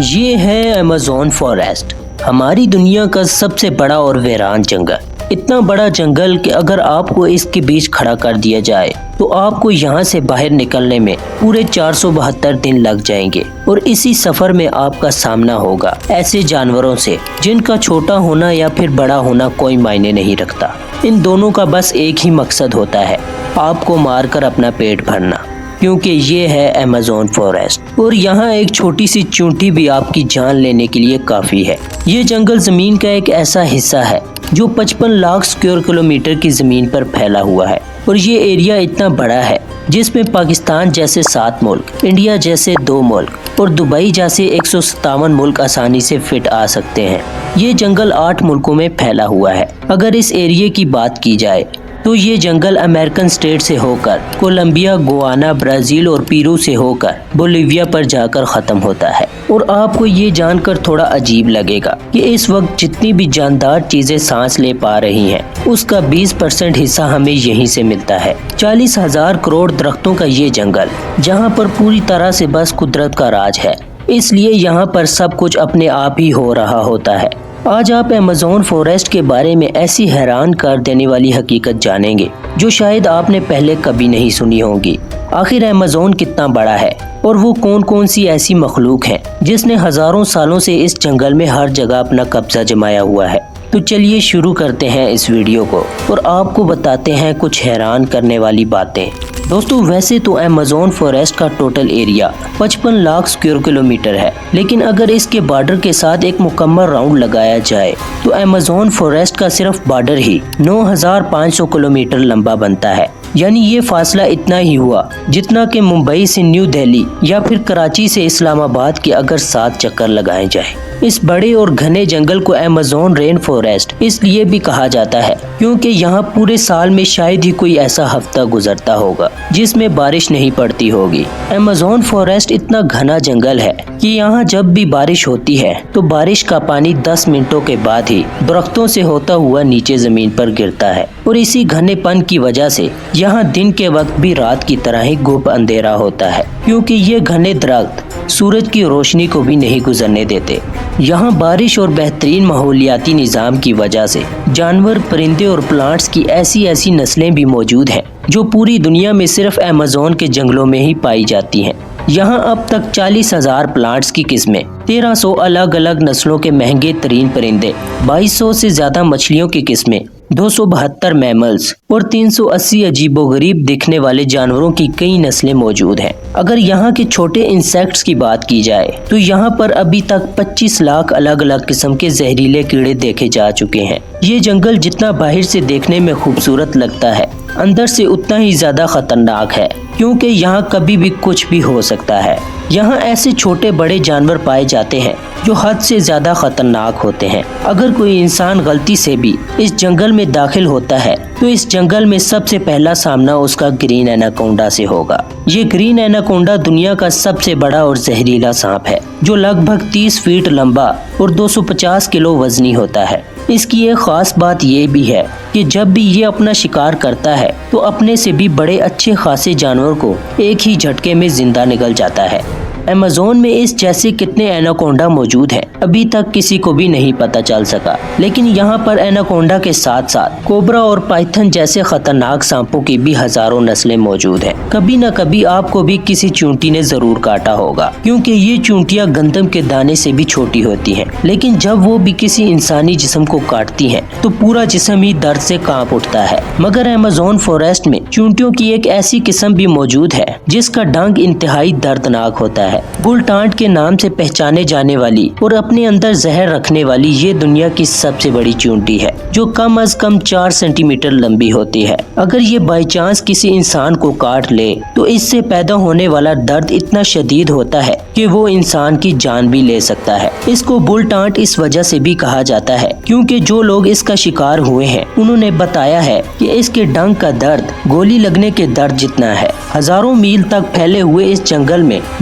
یہ ہے Amazon forest, ہماری دنیا کا سب سے بڑا اور ویران جنگل۔ اتنا بڑا جنگل کہ اگر آپ کو اس کے بیچ کھڑا کر دیا جائے تو آپ کو یہاں سے باہر نکلنے میں پورے 472 دن لگ جائیں گے، اور اسی سفر میں آپ کا سامنا ہوگا ایسے جانوروں سے جن کا چھوٹا ہونا یا پھر بڑا ہونا کوئی معنی نہیں رکھتا۔ ان دونوں کا بس ایک ہی مقصد ہوتا ہے، آپ کو مار کر اپنا پیٹ بھرنا، کیونکہ یہ ہے ایمیزون فاریسٹ، اور یہاں ایک چھوٹی سی چونٹی بھی آپ کی جان لینے کے لیے کافی ہے۔ یہ جنگل زمین کا ایک ایسا حصہ ہے جو 55 لاکھ اسکوائر کلومیٹر کی زمین پر پھیلا ہوا ہے، اور یہ ایریا اتنا بڑا ہے جس میں پاکستان جیسے 7 ملک، انڈیا جیسے 2 ملک اور دبئی جیسے 157 ملک آسانی سے فٹ آ سکتے ہیں۔ یہ جنگل 8 ملکوں میں پھیلا ہوا ہے۔ اگر اس ایریا کی بات کی جائے تو یہ جنگل امریکن سٹیٹ سے ہو کر کولمبیا، گوانا، برازیل اور پیرو سے ہو کر بولیویا پر جا کر ختم ہوتا ہے۔ اور آپ کو یہ جان کر تھوڑا عجیب لگے گا کہ اس وقت جتنی بھی جاندار چیزیں سانس لے پا رہی ہیں اس کا 20% حصہ ہمیں یہیں سے ملتا ہے۔ 40,000 کروڑ درختوں کا یہ جنگل، جہاں پر پوری طرح سے بس قدرت کا راج ہے، اس لیے یہاں پر سب کچھ اپنے آپ ہی ہو رہا ہوتا ہے۔ آج آپ ایمیزون فاریسٹ کے بارے میں ایسی حیران کر دینے والی حقیقت جانیں گے جو شاید آپ نے پہلے کبھی نہیں سنی ہوگی۔ آخر ایمیزون کتنا بڑا ہے اور وہ کون سی ایسی مخلوق ہے جس نے ہزاروں سالوں سے اس جنگل میں ہر جگہ اپنا قبضہ جمایا ہوا ہے؟ تو چلیے شروع کرتے ہیں اس ویڈیو کو اور آپ کو بتاتے ہیں کچھ حیران کرنے والی باتیں۔ دوستو، ویسے تو ایمیزون فاریسٹ کا total area 55 lakh square kilometre ہے، لیکن اگر اس کے بارڈر کے ساتھ ایک مکمل راؤنڈ لگایا جائے تو ایمیزون فاریسٹ کا صرف بارڈر ہی 9,500 کلومیٹر لمبا بنتا ہے۔ یعنی یہ فاصلہ اتنا ہی ہوا جتنا کہ ممبئی سے نیو دہلی یا پھر کراچی سے اسلام آباد کے اگر 7 چکر لگائے جائیں۔ اس بڑے اور گھنے جنگل کو ایمیزون رین فاریسٹ اس لیے بھی کہا جاتا ہے کیونکہ یہاں پورے سال میں شاید ہی کوئی ایسا ہفتہ گزرتا ہوگا جس میں بارش نہیں پڑتی ہوگی۔ ایمیزون فاریسٹ اتنا گھنا جنگل ہے کہ یہاں جب بھی بارش ہوتی ہے تو بارش کا پانی 10 منٹوں کے بعد ہی درختوں سے ہوتا ہوا نیچے زمین پر گرتا ہے، اور اسی گھنے پن کی وجہ سے یہاں دن کے وقت بھی رات کی طرح ہی گھپ اندھیرا ہوتا ہے، کیونکہ یہ گھنے درخت سورج کی روشنی کو بھی نہیں گزرنے دیتے۔ یہاں بارش اور بہترین ماحولیاتی نظام کی وجہ سے جانور، پرندے اور پلانٹس کی ایسی نسلیں بھی موجود ہیں جو پوری دنیا میں صرف ایمیزون کے جنگلوں میں ہی پائی جاتی ہیں۔ یہاں اب تک 40,000 پلانٹس کی قسمیں، 1300 الگ الگ نسلوں کے مہنگے ترین پرندے، 2200 سے زیادہ مچھلیوں کی قسمیں، 272 میملز اور 380 عجیب و غریب دکھنے والے جانوروں کی کئی نسلیں موجود ہیں۔ اگر یہاں کے چھوٹے انسیکٹس کی بات کی جائے تو یہاں پر ابھی تک 25 لاکھ الگ الگ قسم کے زہریلے کیڑے دیکھے جا چکے ہیں۔ یہ جنگل جتنا باہر سے دیکھنے میں خوبصورت لگتا ہے، اندر سے اتنا ہی زیادہ خطرناک ہے، کیونکہ یہاں کبھی بھی کچھ بھی ہو سکتا ہے۔ یہاں ایسے چھوٹے بڑے جانور پائے جاتے ہیں جو حد سے زیادہ خطرناک ہوتے ہیں۔ اگر کوئی انسان غلطی سے بھی اس جنگل میں داخل ہوتا ہے تو اس جنگل میں سب سے پہلا سامنا اس کا گرین ایناکونڈا سے ہوگا۔ یہ گرین ایناکونڈا دنیا کا سب سے بڑا اور زہریلا سانپ ہے جو لگ بھگ 30 فیٹ لمبا اور 250 کلو وزنی ہوتا ہے۔ اس کی ایک خاص بات یہ بھی ہے کہ جب بھی یہ اپنا شکار کرتا ہے تو اپنے سے بھی بڑے اچھے خاصے جانور کو ایک ہی جھٹکے میں زندہ نگل جاتا ہے۔ ایمیزون میں اس جیسے کتنے ایناکونڈا موجود ہیں ابھی تک کسی کو بھی نہیں پتہ چل سکا، لیکن یہاں پر ایناکونڈا کے ساتھ ساتھ کوبرا اور پائتھن جیسے خطرناک سانپوں کی بھی ہزاروں نسلیں موجود ہیں۔ کبھی نہ کبھی آپ کو بھی کسی چونٹی نے ضرور کاٹا ہوگا، کیونکہ یہ چونٹیاں گندم کے دانے سے بھی چھوٹی ہوتی ہیں، لیکن جب وہ بھی کسی انسانی جسم کو کاٹتی ہیں تو پورا جسم ہی درد سے کانپ اٹھتا ہے۔ مگر ایمیزون فاریسٹ میں چونٹیوں کی ایک ایسی قسم بھی موجود ہے جس کا ڈنگ انتہائی دردناک ہوتا ہے۔ بل ٹانٹ کے نام سے پہچانے جانے والی اور اپنے اندر زہر رکھنے والی یہ دنیا کی سب سے بڑی چونٹی ہے جو کم از کم 4 سینٹی میٹر لمبی ہوتی ہے۔ اگر یہ بائی چانس کسی انسان کو کاٹ لے تو اس سے پیدا ہونے والا درد اتنا شدید ہوتا ہے کہ وہ انسان کی جان بھی لے سکتا ہے۔ اس کو بل ٹانٹ اس وجہ سے بھی کہا جاتا ہے کیونکہ جو لوگ اس کا شکار ہوئے ہیں انہوں نے بتایا ہے کہ اس کے ڈنگ کا درد گولی لگنے کے درد جتنا ہے۔ ہزاروں میل تک پھیلے ہوئے اس جنگل میں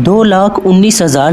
2,19,000